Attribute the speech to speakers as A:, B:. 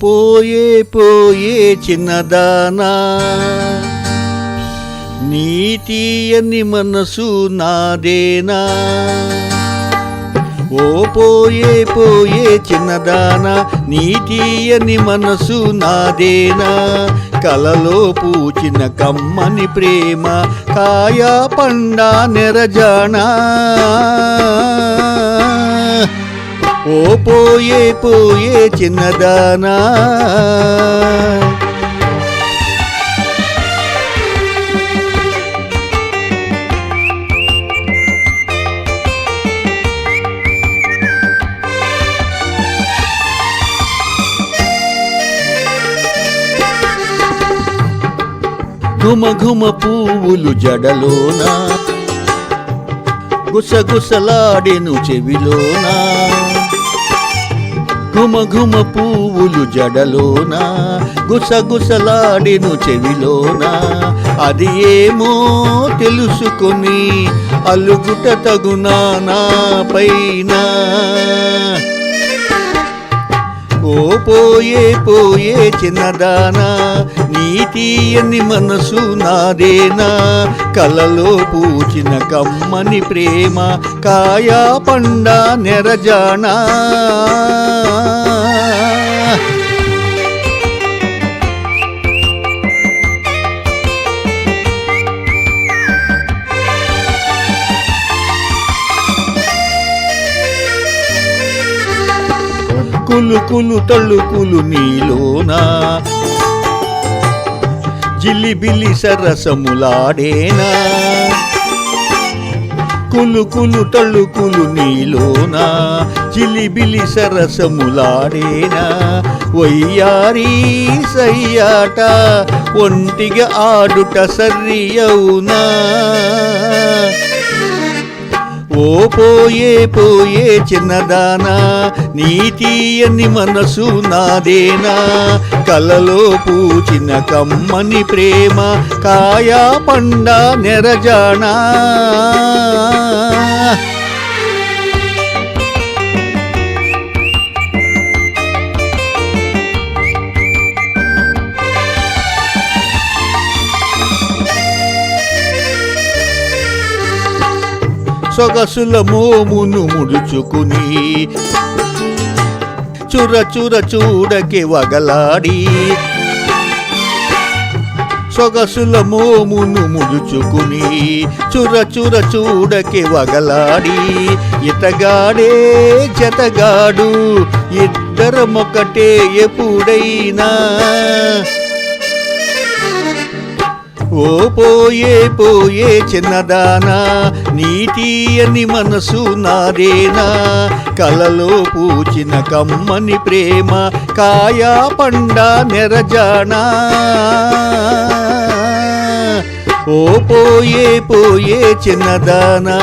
A: పోయే పోయే చిన్నదానా నీతియని మనసు నాదేనా ఓ పోయే పోయే చిన్నదానా నీతియని మనసు నాదేనా కలలో పూచిన కమ్మని ప్రేమ కాయా పండా నెరజానా ఓ పోయే పోయే చిన్నదానా ఘుమ ఘుమ పువ్వులు జడలోనా గుసగుసలాడెను చెవిలోనా ఘుమ ఘుమ పువ్వులు జడలోనా గుసగుసలాడెను చెవిలోనా అది ఏమో తెలుసుకొని అలుగుట తగునా నా పైన ఓ పోయే పోయే చిన్నదానా నీతియని మనసు నాదేనా కలలో పూచిన కమ్మని ప్రేమ కాయా పండా నెరజానా కులు తళుకులు నీలోనా జిలిబిలి సరసములాడేనా కులు తళుకులు నీలోనా జిలిబిలి సరసములాడేనా వయ్యారీ సయ్యాట ఒంటిగా ఆడుట సరియవునా ఓ పోయే పోయే చిన్నదానా నీతియని మనసు నాదేనా కలలో పూచిన కమ్మని ప్రేమ కాయా పండా నెరజానా సొగసుల మోమును ముడుచుకుని చుర చుర చూడకే వగలాడి సొగసుల మోమును ముడుచుకుని చుర చుర చూడకే వగలాడి ఇతగాడే జతగాడు ఇద్దరమొకటే ఎప్పుడైనా ఓ పోయే పోయే చిన్నదానా నీతియని మనసు నాదేనా కలలో పూచిన కమ్మని ప్రేమ కాయా పండా నెరజానా ఓ పోయే పోయే చిన్నదానా